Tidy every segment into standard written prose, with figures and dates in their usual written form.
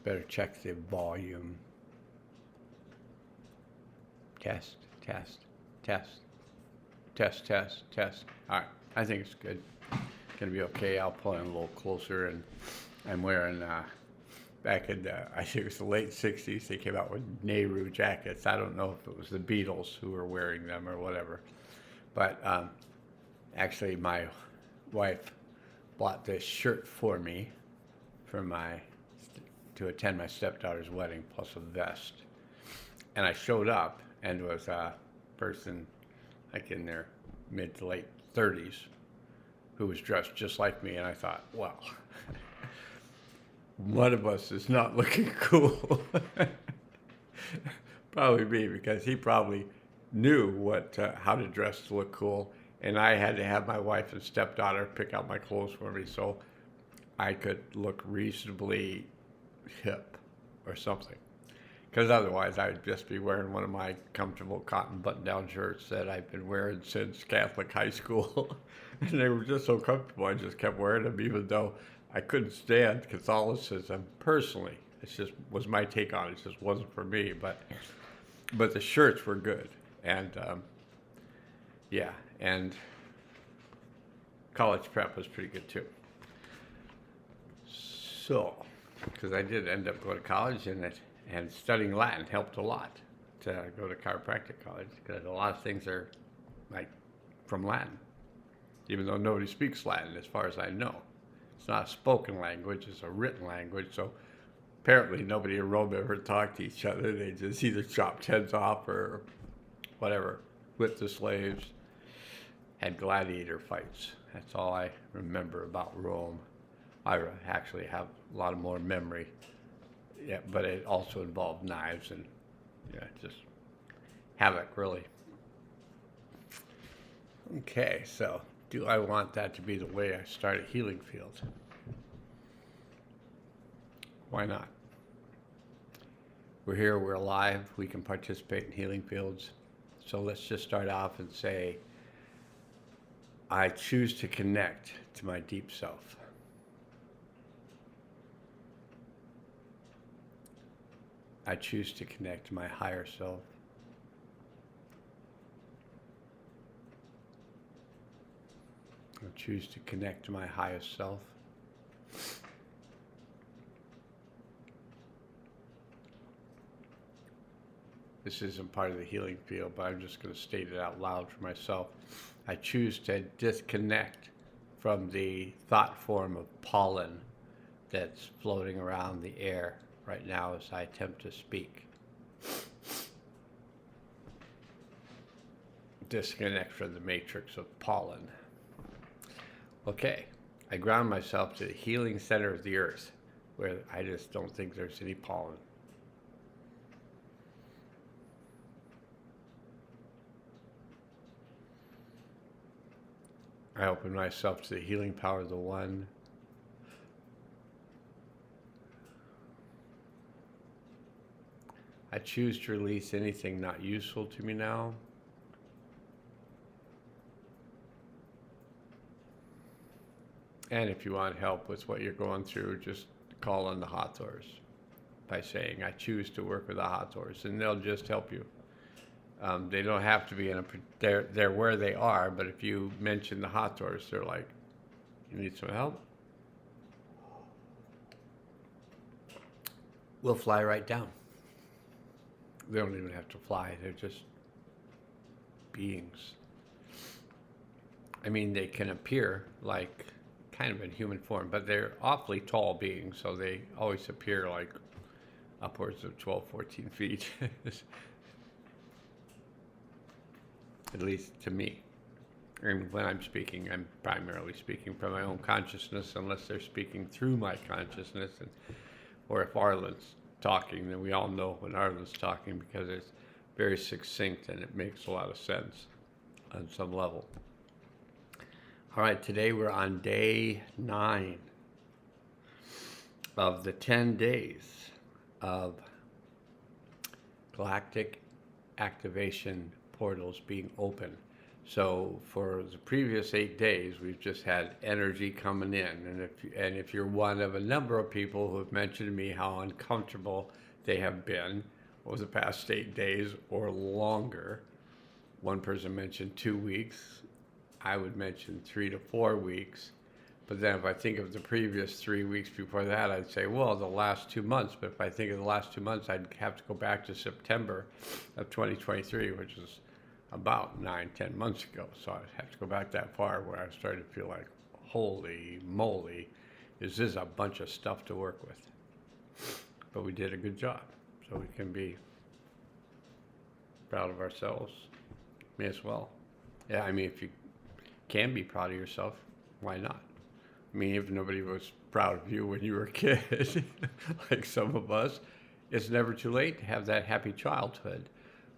better check the volume. Test, test, test, test, test, test. All right, I think it's good. Gonna be okay. I'll pull in a little closer, and I'm wearing back in the, I think it was the late '60s. They came out with Nehru jackets. I don't know if it was the Beatles who were wearing them or whatever, but actually, my wife bought this shirt for me for to attend my stepdaughter's wedding, plus a vest. And I showed up, and was a person like in their mid to late 30s who was dressed just like me, and I thought, well, one of us is not looking cool. Probably me, because he probably knew how to dress to look cool, and I had to have my wife and stepdaughter pick out my clothes for me so I could look reasonably hip or something. Because otherwise I'd just be wearing one of my comfortable cotton button-down shirts that I've been wearing since Catholic high school. And they were just so comfortable, I just kept wearing them, even though I couldn't stand Catholicism personally. It just was my take on it. It just wasn't for me. But the shirts were good. And yeah, and college prep was pretty good too. So, because I did end up going to college, and studying Latin helped a lot to go to chiropractic college, because a lot of things are like from Latin, even though nobody speaks Latin as far as I know. It's not a spoken language, it's a written language, so apparently nobody in Rome ever talked to each other. They just either chopped heads off or whatever, whipped the slaves, had gladiator fights. That's all I remember about Rome. I actually have a lot of more memory, yeah, but it also involved knives and just havoc, really. Okay, so do I want that to be the way I start a healing field? Why not? We're here, we're alive, we can participate in healing fields. So let's just start off and say, I choose to connect to my deep self. I choose to connect to my higher self. I choose to connect to my highest self. This isn't part of the healing field, but I'm just going to state it out loud for myself. I choose to disconnect from the thought form of pollen that's floating around the air right now as I attempt to speak. Disconnect from the matrix of pollen. Okay, I ground myself to the healing center of the earth, where I just don't think there's any pollen. I open myself to the healing power of the One. I choose to release anything not useful to me now. And if you want help with what you're going through, just call on the Hathors by saying, I choose to work with the Hathors, and they'll just help you. They don't have to be they're where they are, but if you mention the Hathors, they're like, you need some help? We'll fly right down. They don't even have to fly, they're just beings. I mean, they can appear like kind of in human form, but they're awfully tall beings, so they always appear like upwards of 12, 14 feet. At least to me. And when I'm speaking, I'm primarily speaking from my own consciousness, unless they're speaking through my consciousness. Or if Arlen's talking, then we all know when Arlen's talking, because it's very succinct and it makes a lot of sense on some level. All right, today we're on day 9 of the 10 days of Galactic activation portals being open. So for the previous 8 days, we've just had energy coming in. And if you're one of a number of people who have mentioned to me how uncomfortable they have been over the past 8 days or longer, one person mentioned 2 weeks. I would mention 3 to 4 weeks. But then if I think of the previous 3 weeks before that, I'd say, well, the last 2 months. But if I think of the last 2 months, I'd have to go back to September of 2023, which is about 9-10 months ago. So I'd have to go back that far where I started to feel like, holy moly, is this a bunch of stuff to work with? But we did a good job. So we can be proud of ourselves. May as well. Yeah, I mean, if you can be proud of yourself, why not? I mean, if nobody was proud of you when you were a kid, like some of us, it's never too late to have that happy childhood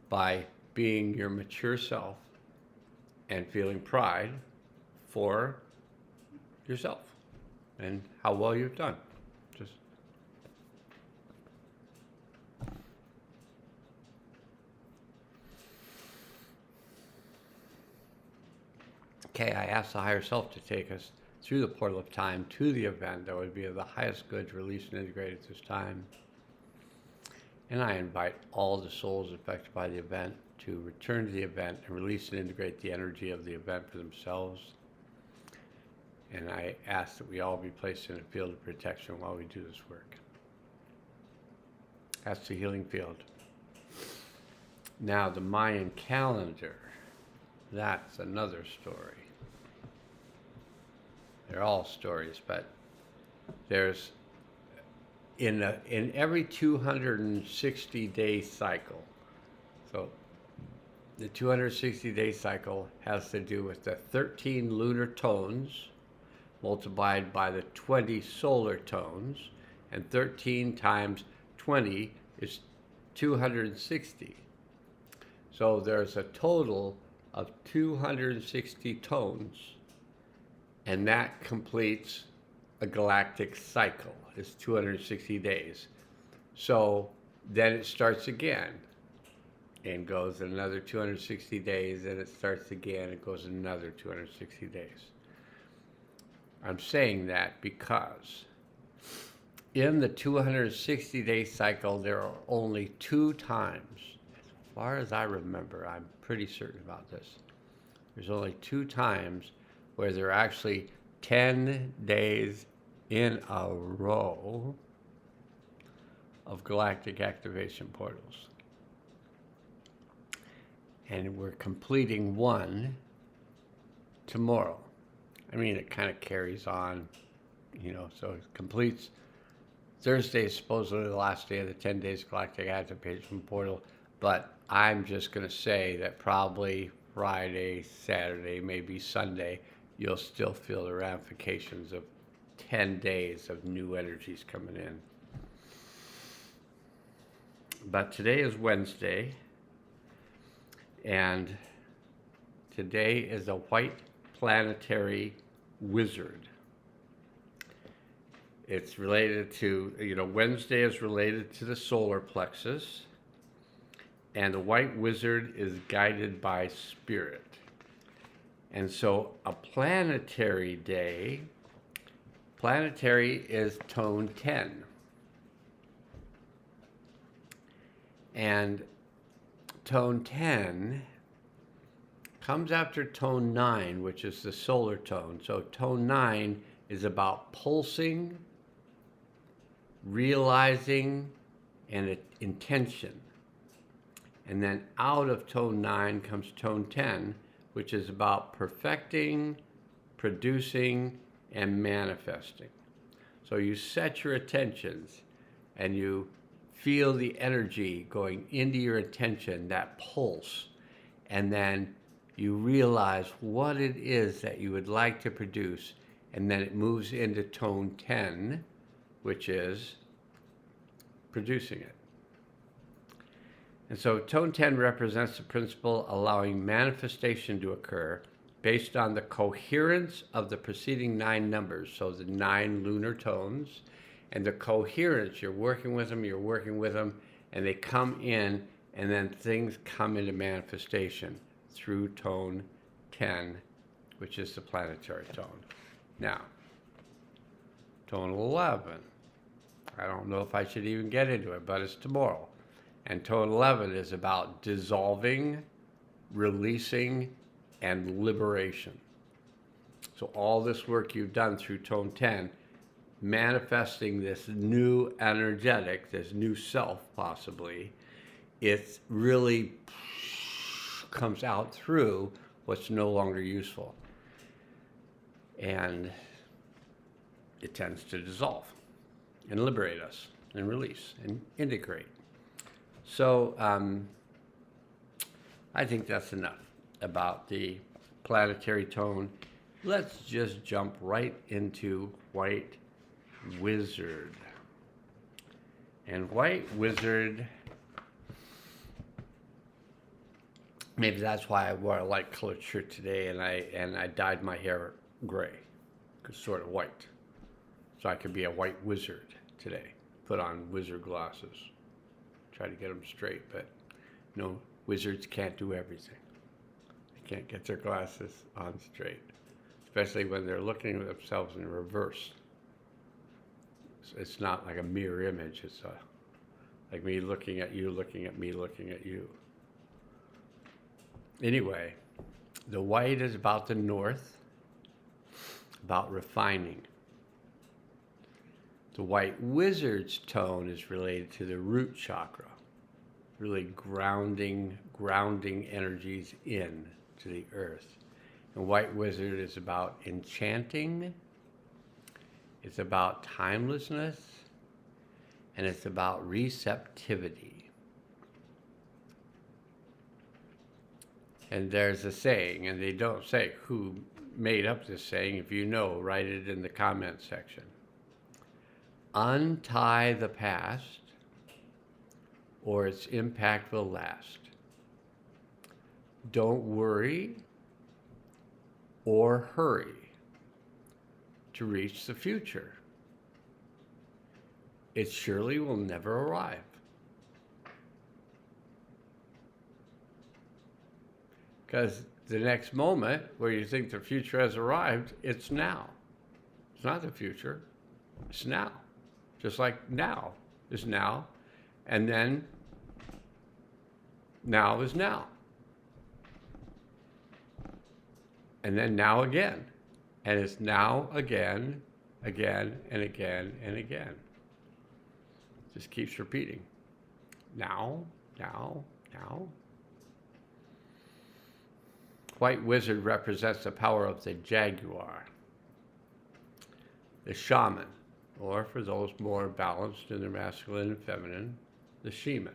by being your mature self and feeling pride for yourself and how well you've done. Just okay, I asked the higher self to take us through the portal of time to the event that would be of the highest good to release and integrate at this time. And I invite all the souls affected by the event to return to the event and release and integrate the energy of the event for themselves. And I ask that we all be placed in a field of protection while we do this work. That's the healing field. Now, the Mayan calendar, that's another story. They're all stories, but there's in every 260-day cycle. So the 260-day cycle has to do with the 13 lunar tones multiplied by the 20 solar tones, and 13 times 20 is 260. So there's a total of 260 tones, and that completes a galactic cycle. It's 260 days. So then it starts again and goes another 260 days, and it starts again, it goes another 260 days. I'm saying that because in the 260-day cycle, there are only 2 times, as far as I remember, I'm pretty certain about this, there's only 2 times where there are actually 10 days in a row of galactic activation portals. And we're completing one tomorrow. I mean, it kind of carries on, so it completes. Thursday is supposedly the last day of the 10 days galactic activation portal, but I'm just going to say that probably Friday, Saturday, maybe Sunday, you'll still feel the ramifications of 10 days of new energies coming in. But today is Wednesday, and today is a white planetary wizard. It's related to, Wednesday is related to the solar plexus, and the white wizard is guided by spirit. And so a planetary day, planetary is tone 10. And tone 10 comes after tone 9, which is the solar tone. So tone 9 is about pulsing, realizing, and intention. And then out of tone 9 comes tone 10, which is about perfecting, producing, and manifesting. So you set your attentions and you feel the energy going into your attention, that pulse, and then you realize what it is that you would like to produce, and then it moves into tone 10, which is producing it. And so tone 10 represents the principle allowing manifestation to occur based on the coherence of the preceding 9 numbers, so the 9 lunar tones, and the coherence, you're working with them, and they come in, and then things come into manifestation through tone 10, which is the planetary tone. Now, tone 11. I don't know if I should even get into it, but it's tomorrow. And tone 11 is about dissolving, releasing, and liberation. So all this work you've done through tone 10, manifesting this new energetic, this new self possibly, it really comes out through what's no longer useful. And it tends to dissolve and liberate us and release and integrate. So I think that's enough about the planetary tone. Let's just jump right into White Wizard. And White Wizard, maybe that's why I wore a light colored shirt today, and I dyed my hair gray, sort of white, so I could be a white wizard today. Put on wizard glasses, try to get them straight, but no, wizards can't do everything. They can't get their glasses on straight, especially when they're looking at themselves in reverse. It's not like a mirror image. It's like me looking at you, looking at me, looking at you. Anyway, the white is about the north, about refining. The White Wizard's tone is related to the root chakra, really grounding energies in to the earth. And White Wizard is about enchanting, it's about timelessness, and it's about receptivity. And there's a saying, and they don't say who made up this saying. If you know, write it in the comment section. Untie the past, or its impact will last. Don't worry or hurry to reach the future. It surely will never arrive. Because the next moment where you think the future has arrived, it's now. It's not the future, it's now. Just like now is now, and then now is now. And then now again. And it's now again, again, and again, and again. Just keeps repeating. Now, now, now. White Wizard represents the power of the jaguar, the shaman, or for those more balanced in their masculine and feminine, the shaman.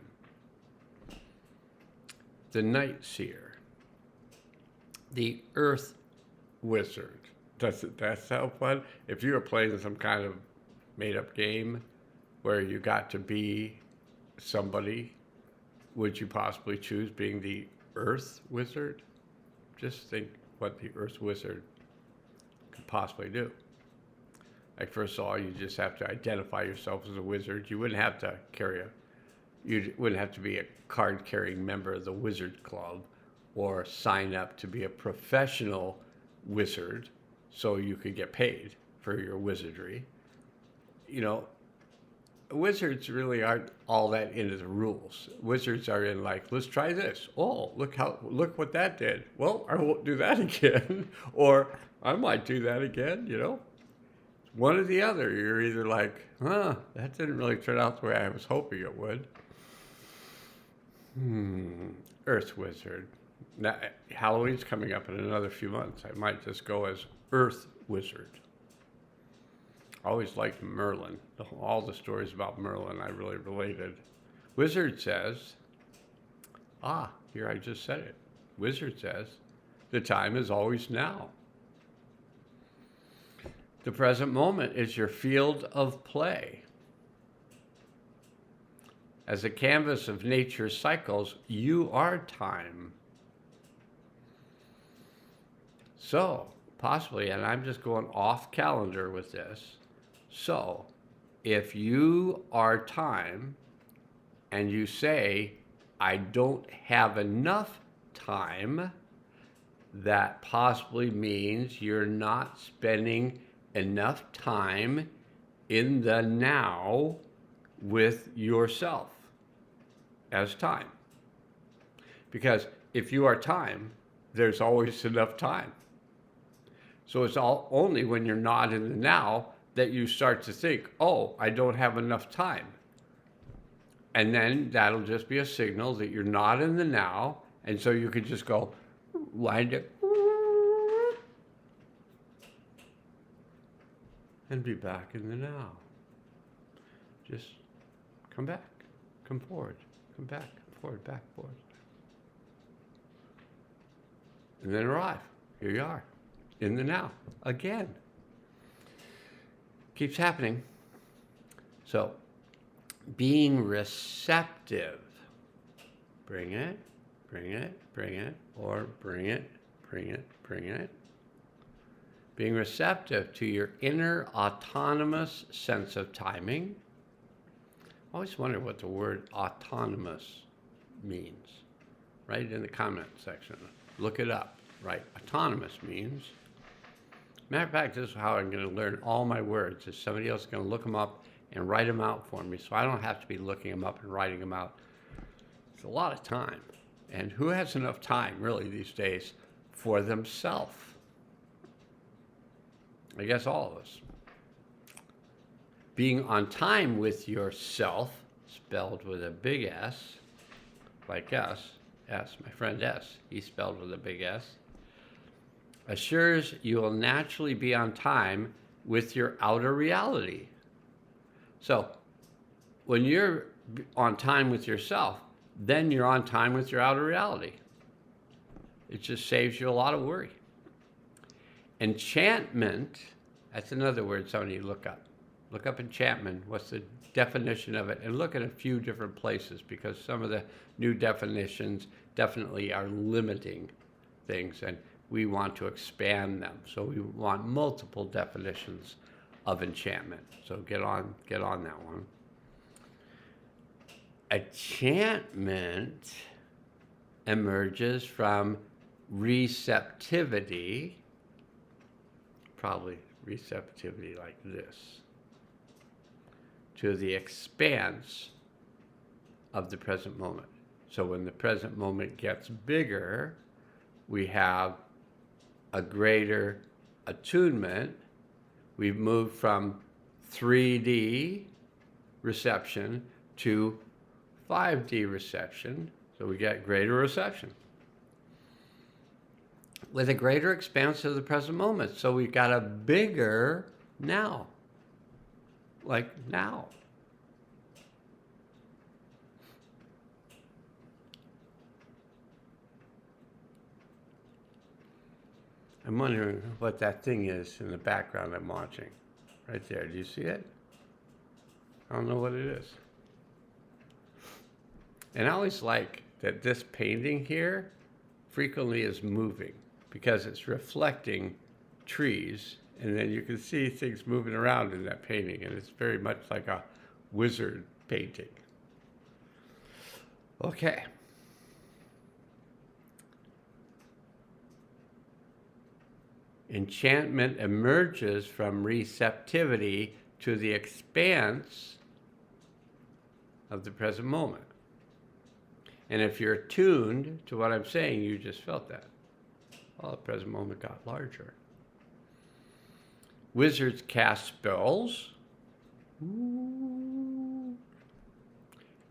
The night seer, the earth wizard. Doesn't that sound fun? If you were playing some kind of made-up game where you got to be somebody, would you possibly choose being the earth wizard? Just think what the earth wizard could possibly do. Like, first of all, you just have to identify yourself as a wizard. You wouldn't have to you wouldn't have to be a card-carrying member of the Wizard Club or sign up to be a professional wizard so you could get paid for your wizardry. You know, wizards really aren't all that into the rules. Wizards are in like, let's try this. Oh, look what that did. Well, I won't do that again. Or I might do that again, you know. One or the other. You're either like, that didn't really turn out the way I was hoping it would. Earth Wizard. Now, Halloween's coming up in another few months. I might just go as Earth Wizard. I always liked Merlin. All the stories about Merlin I really related. Wizard says, here I just said it. Wizard says, the time is always now. The present moment is your field of play. As a canvas of nature's cycles, you are time. So, possibly, and I'm just going off calendar with this, so if you are time and you say, I don't have enough time, that possibly means you're not spending enough time in the now with yourself as time. Because if you are time, there's always enough time. So it's only when you're not in the now that you start to think, oh, I don't have enough time. And then that'll just be a signal that you're not in the now. And so you could just go, wind it, and be back in the now. Just come back, come forward, come back, come forward, back, forward. And then arrive. Here you are, in the now, again. Keeps happening. So, being receptive. Bring it, bring it, bring it, or bring it, bring it, bring it. Being receptive to your inner autonomous sense of timing. I always wonder what the word autonomous means. Write it in the comment section. Look it up. Right? Autonomous means. Matter of fact, this is how I'm going to learn all my words. Is somebody else going to look them up and write them out for me, so I don't have to be looking them up and writing them out. It's a lot of time. And who has enough time, really, these days, for themselves? I guess all of us. Being on time with yourself, spelled with a big S, like S, my friend S, he's spelled with a big S, assures you will naturally be on time with your outer reality. So, when you're on time with yourself, then you're on time with your outer reality. It just saves you a lot of worry. Enchantment, that's another word somebody look up. Look up enchantment. What's the definition of it? And look at a few different places, because some of the new definitions definitely are limiting things, and we want to expand them. So we want multiple definitions of enchantment. So get on that one. Enchantment emerges from receptivity, probably receptivity like this, to the expanse of the present moment. So when the present moment gets bigger, we have a greater attunement. We've moved from 3D reception to 5D reception, so we get greater reception with a greater expanse of the present moment. So we've got a bigger now, like now. I'm wondering what that thing is in the background I'm watching. Right there, do you see it? I don't know what it is. And I always like that this painting here frequently is moving, because it's reflecting trees, and then you can see things moving around in that painting, and it's very much like a wizard painting. Okay. Enchantment emerges from receptivity to the expanse of the present moment. And if you're attuned to what I'm saying, you just felt that. Well, the present moment got larger. Wizards cast spells. Ooh.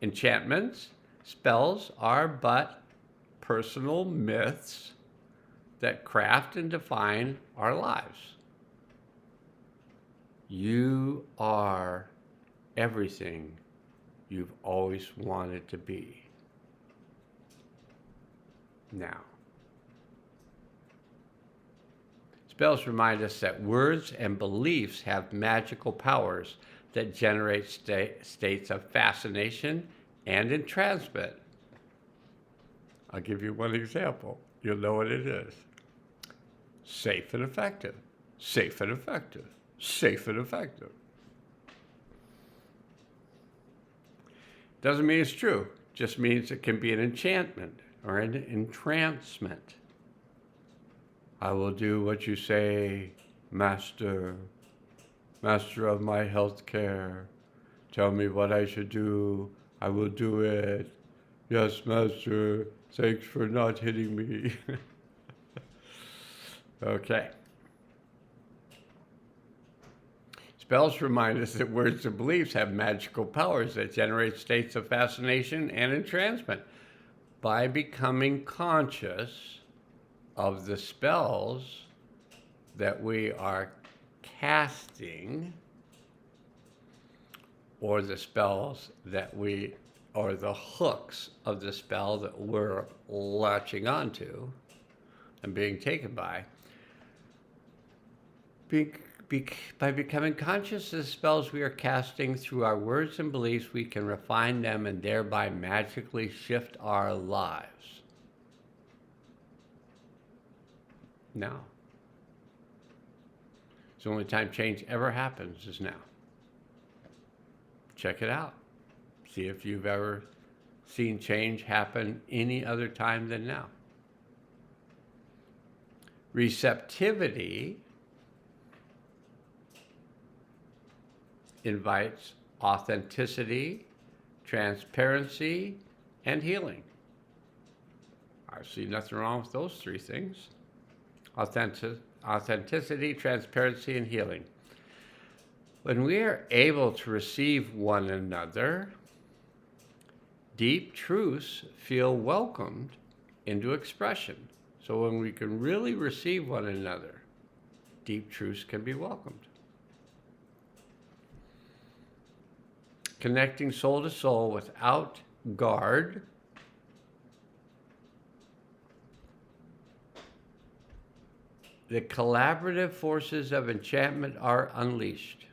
Enchantments, spells are but personal myths that craft and define our lives. You are everything you've always wanted to be. Now. Spells remind us that words and beliefs have magical powers that generate states of fascination and entrancement. I'll give you one example. You'll know what it is. Safe and effective. Safe and effective. Safe and effective. Doesn't mean it's true. Just means it can be an enchantment or an entrancement. I will do what you say, Master, Master of my health care. Tell me what I should do. I will do it. Yes, Master. Thanks for not hitting me. Okay. Spells remind us that words and beliefs have magical powers that generate states of fascination and entrancement. By becoming conscious of the spells that we are casting, or the spells that we, or the hooks of the spell that we're latching onto and being taken by, by becoming conscious of the spells we are casting through our words and beliefs, we can refine them and thereby magically shift our lives. Now. It's the only time change ever happens is now. Check it out. See if you've ever seen change happen any other time than now. Receptivity invites authenticity, transparency, and healing. I see nothing wrong with those three things. Authenticity, transparency, and healing. When we are able to receive one another, deep truths feel welcomed into expression. So when we can really receive one another, deep truths can be welcomed. Connecting soul to soul without guard, the collaborative forces of enchantment are unleashed.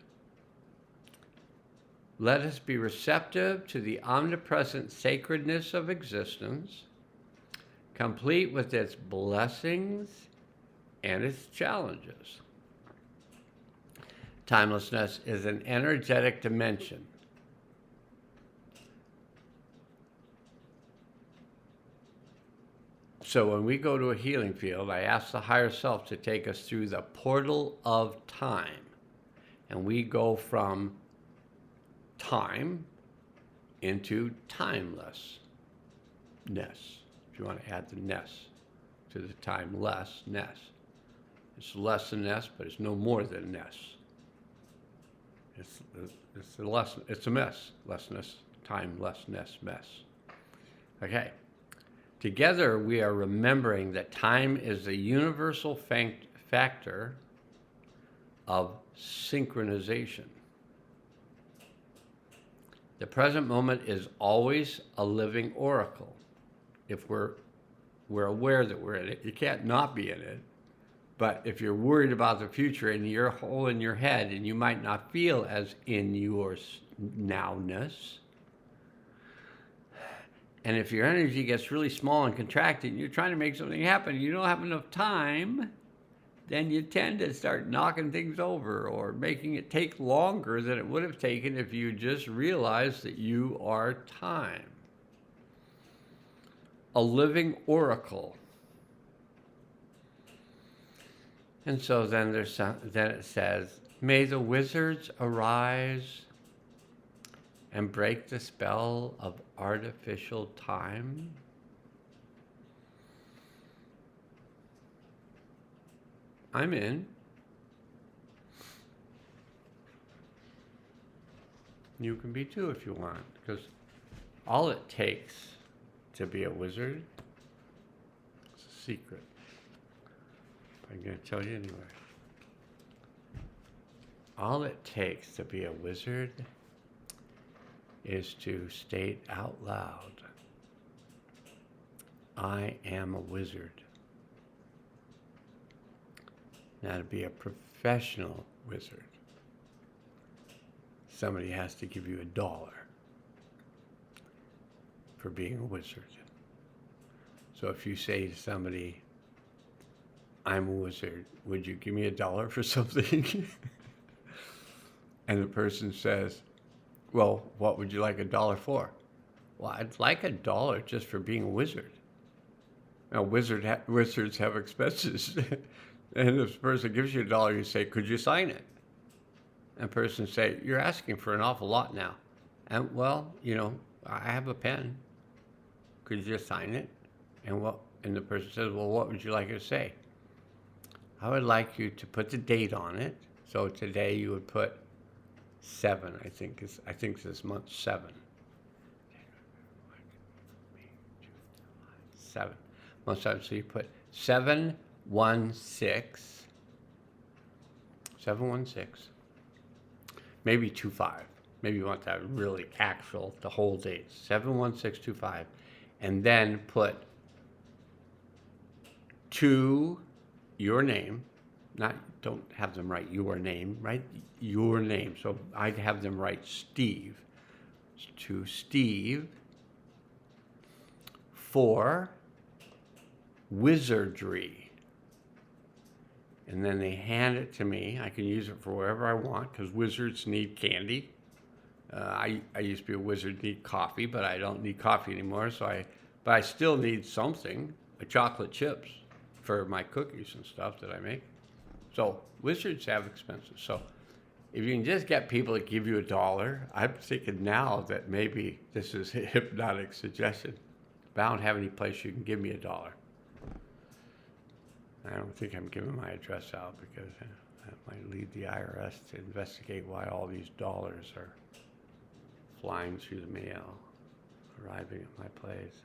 Let us be receptive to the omnipresent sacredness of existence, complete with its blessings and its challenges. Timelessness is an energetic dimension. So when we go to a healing field, I ask the higher self to take us through the portal of time. And we go from time into timelessness. If you want to add the ness to the timelessness. It's less than ness, but it's no more than ness. It's a mess. Lessness, timelessness, mess. Okay. Together, we are remembering that time is the universal factor of synchronization. The present moment is always a living oracle. If we're aware that we're in it, you can't not be in it. But if you're worried about the future and you're whole in your head and you might not feel as in your nowness, and if your energy gets really small and contracted and you're trying to make something happen and you don't have enough time, then you tend to start knocking things over or making it take longer than it would have taken if you just realized that you are time. A living oracle. And so then it says, may the wizards arise and break the spell of artificial time. I'm in. You can be too if you want, because all it takes to be a wizard is a secret. I'm going to tell you anyway. All it takes to be a wizard is to state out loud, I am a wizard. Now, to be a professional wizard, somebody has to give you $1 for being a wizard. So if you say to somebody, I'm a wizard, would you give me $1 for something? And the person says, well, what would you like $1 for? Well, I'd like $1 just for being a wizard. Now, wizards have expenses. And if the person gives you $1, you say, could you sign it? And the person say, you're asking for an awful lot now. And well, I have a pen. Could you just sign it? And the person says, well, what would you like it to say? I would like you to put the date on it. So today you would put 7, I think this month 7. 7. Month 7. So you put 716. 716. Maybe 25. Maybe you want that really actual, the whole date. 71625. And then put to your name. Don't have them write your name, write your name. So I'd have them write Steve. To Steve for wizardry. And then they hand it to me. I can use it for wherever I want because wizards need candy. I used to be a wizard, need coffee, but I don't need coffee anymore. But I still need something, chocolate chips for my cookies and stuff that I make. So wizards have expenses. So if you can just get people to give you $1, I'm thinking now that maybe this is a hypnotic suggestion. But I don't have any place you can give me $1. I don't think I'm giving my address out because that might lead the IRS to investigate why all these dollars are flying through the mail, arriving at my place.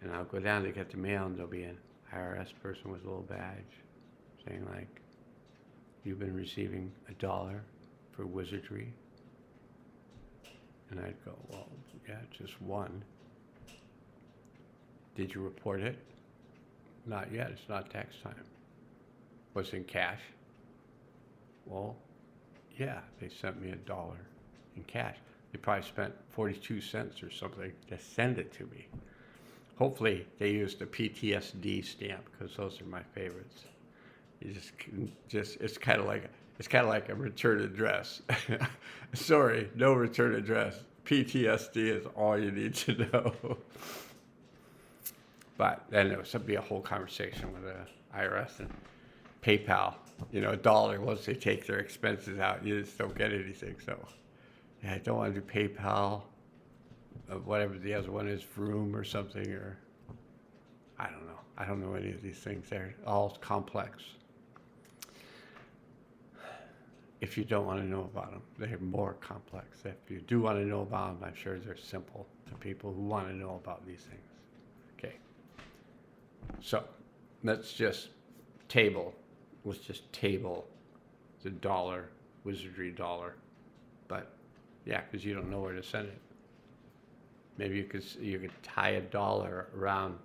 And I'll go down to get the mail and there'll be an IRS person with a little badge saying like, you've been receiving $1 for wizardry. And I'd go, well, yeah, just one. Did you report it? Not yet, it's not tax time. Was it in cash? Well, yeah, they sent me $1 in cash. They probably spent 42 cents or something to send it to me. Hopefully they used a PTSD stamp because those are my favorites. You it's kind of like a return address. Sorry, no return address. PTSD is all you need to know. But then there would be a whole conversation with the IRS and PayPal. $1 once they take their expenses out, you just don't get anything. So yeah, I don't want to do PayPal, whatever the other one is, Vroom or something, or I don't know. I don't know any of these things. They're all complex. If you don't want to know about them, they're more complex. If you do want to know about them, I'm sure they're simple to people who want to know about these things. Okay. So let's just table the $1 wizardry $1. But yeah, because you don't know where to send it. Maybe you could tie $1 around.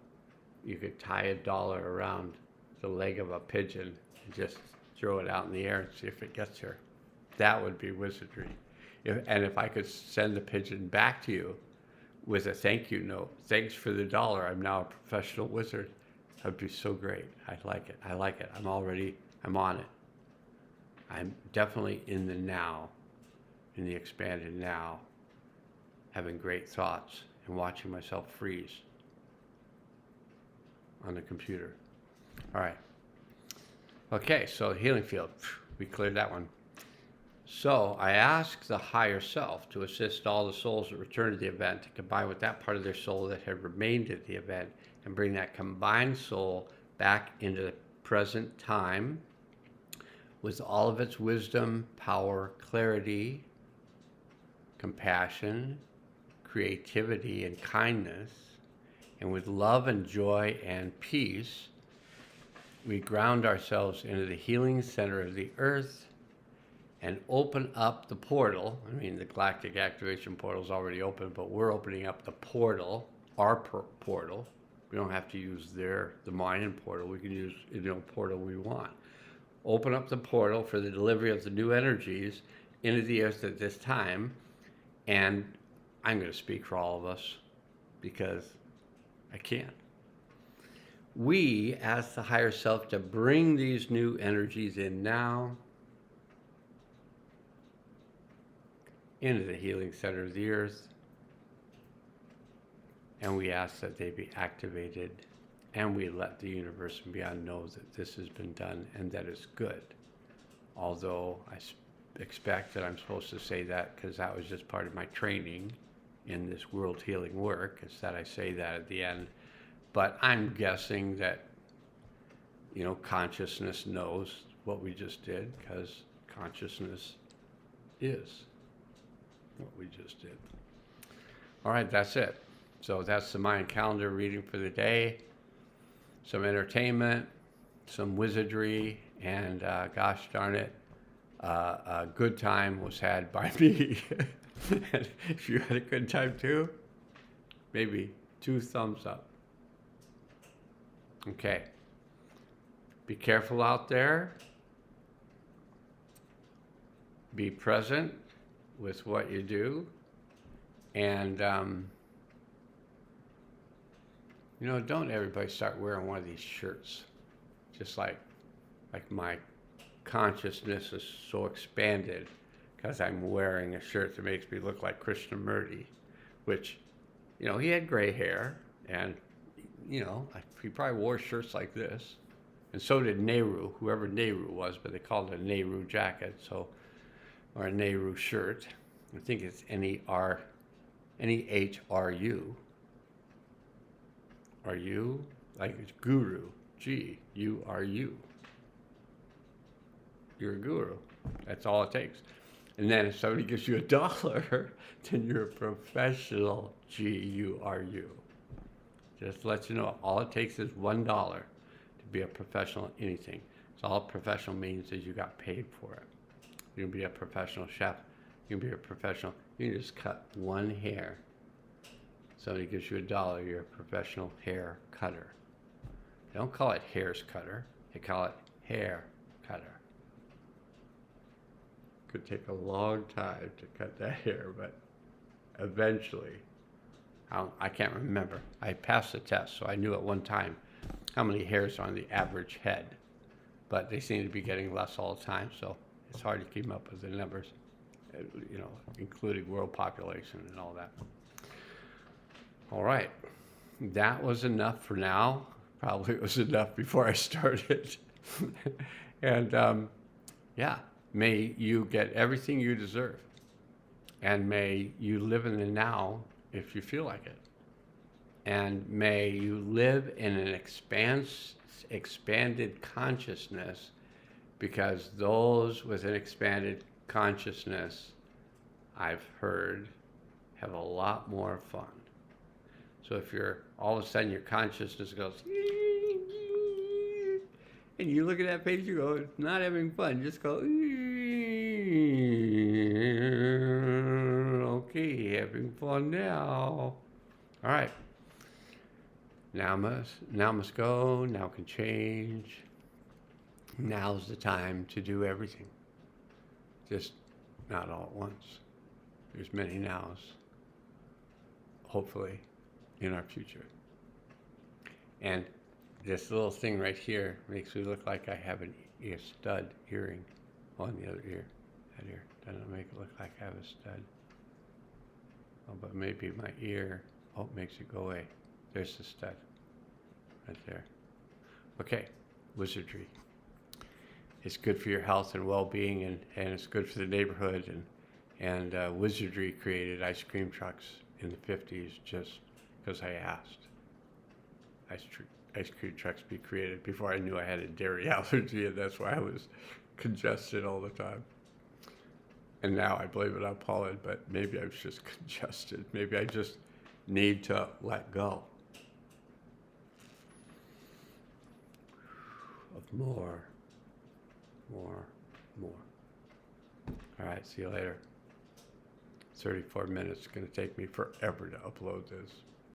You could tie $1 around the leg of a pigeon and just throw it out in the air and see if it gets here. That would be wizardry. If I could send the pigeon back to you with a thank you note, thanks for the $1. I'm now a professional wizard. That'd be so great. I like it. I'm on it. I'm definitely in the now, in the expanded now, having great thoughts and watching myself freeze on the computer. All right. Okay, so healing field, we cleared that one. So I asked the higher self to assist all the souls that returned to the event to combine with that part of their soul that had remained at the event and bring that combined soul back into the present time with all of its wisdom, power, clarity, compassion, creativity, and kindness, and with love and joy and peace, we ground ourselves into the healing center of the earth and open up the portal. I mean, the Galactic activation portal is already open, but we're opening up the portal, our portal. We don't have to use the Mayan portal. We can use portal we want. Open up the portal for the delivery of the new energies into the earth at this time. And I'm going to speak for all of us because I can't. We ask the higher self to bring these new energies in now into the healing center of the earth. And we ask that they be activated and we let the universe and beyond know that this has been done and that it's good. Although I expect that I'm supposed to say that because that was just part of my training in this world healing work, is that I say that at the end. But I'm guessing that, consciousness knows what we just did, because consciousness is what we just did. All right, that's it. So that's the Mayan calendar reading for the day. Some entertainment, some wizardry, and gosh darn it, a good time was had by me. And if you had a good time too, maybe 2 thumbs up. Okay. Be careful out there. Be present with what you do. And, don't everybody start wearing one of these shirts. Just like my consciousness is so expanded because I'm wearing a shirt that makes me look like Krishnamurti, which, he had gray hair, and, he probably wore shirts like this. And so did Nehru, whoever Nehru was, but they called it a Nehru jacket, or a Nehru shirt. I think it's Nehru. Are you? Like it's guru. G-U-R-U. You're a guru. That's all it takes. And then if somebody gives you $1, then you're a professional. G-U-R-U. Just to let you know, all it takes is $1 to be a professional in anything. So all professional means is you got paid for it. You can be a professional chef. You can be a professional. You can just cut one hair. Somebody gives you $1, you're a professional hair cutter. They don't call it hairs cutter. They call it hair cutter. Could take a long time to cut that hair, but eventually, I can't remember. I passed the test, so I knew at one time how many hairs are on the average head. But they seem to be getting less all the time, so it's hard to keep up with the numbers, including world population and all that. All right, that was enough for now. Probably it was enough before I started. And may you get everything you deserve. And may you live in the now if you feel like it. And may you live in an expanded consciousness, because those with an expanded consciousness, I've heard, have a lot more fun. So if you're, all of a sudden your consciousness goes, and you look at that page, you go, it's not having fun, just go, okay, having fun now. All right. Now must go, now can change. Now's the time to do everything. Just not all at once. There's many nows, hopefully, in our future. And this little thing right here makes me look like I have a stud earring on the other ear. That ear doesn't make it look like I have a stud. Oh, but maybe my ear, makes it go away. There's the stud right there. Okay, wizardry. It's good for your health and well-being, and it's good for the neighborhood. And wizardry created ice cream trucks in the 50s just because I asked. Ice cream trucks be created before I knew I had a dairy allergy, and that's why I was congested all the time. And now I blame it on pollen, but maybe I was just congested. Maybe I just need to let go of more. All right, see you later. 34 minutes. It's going to take me forever to upload this.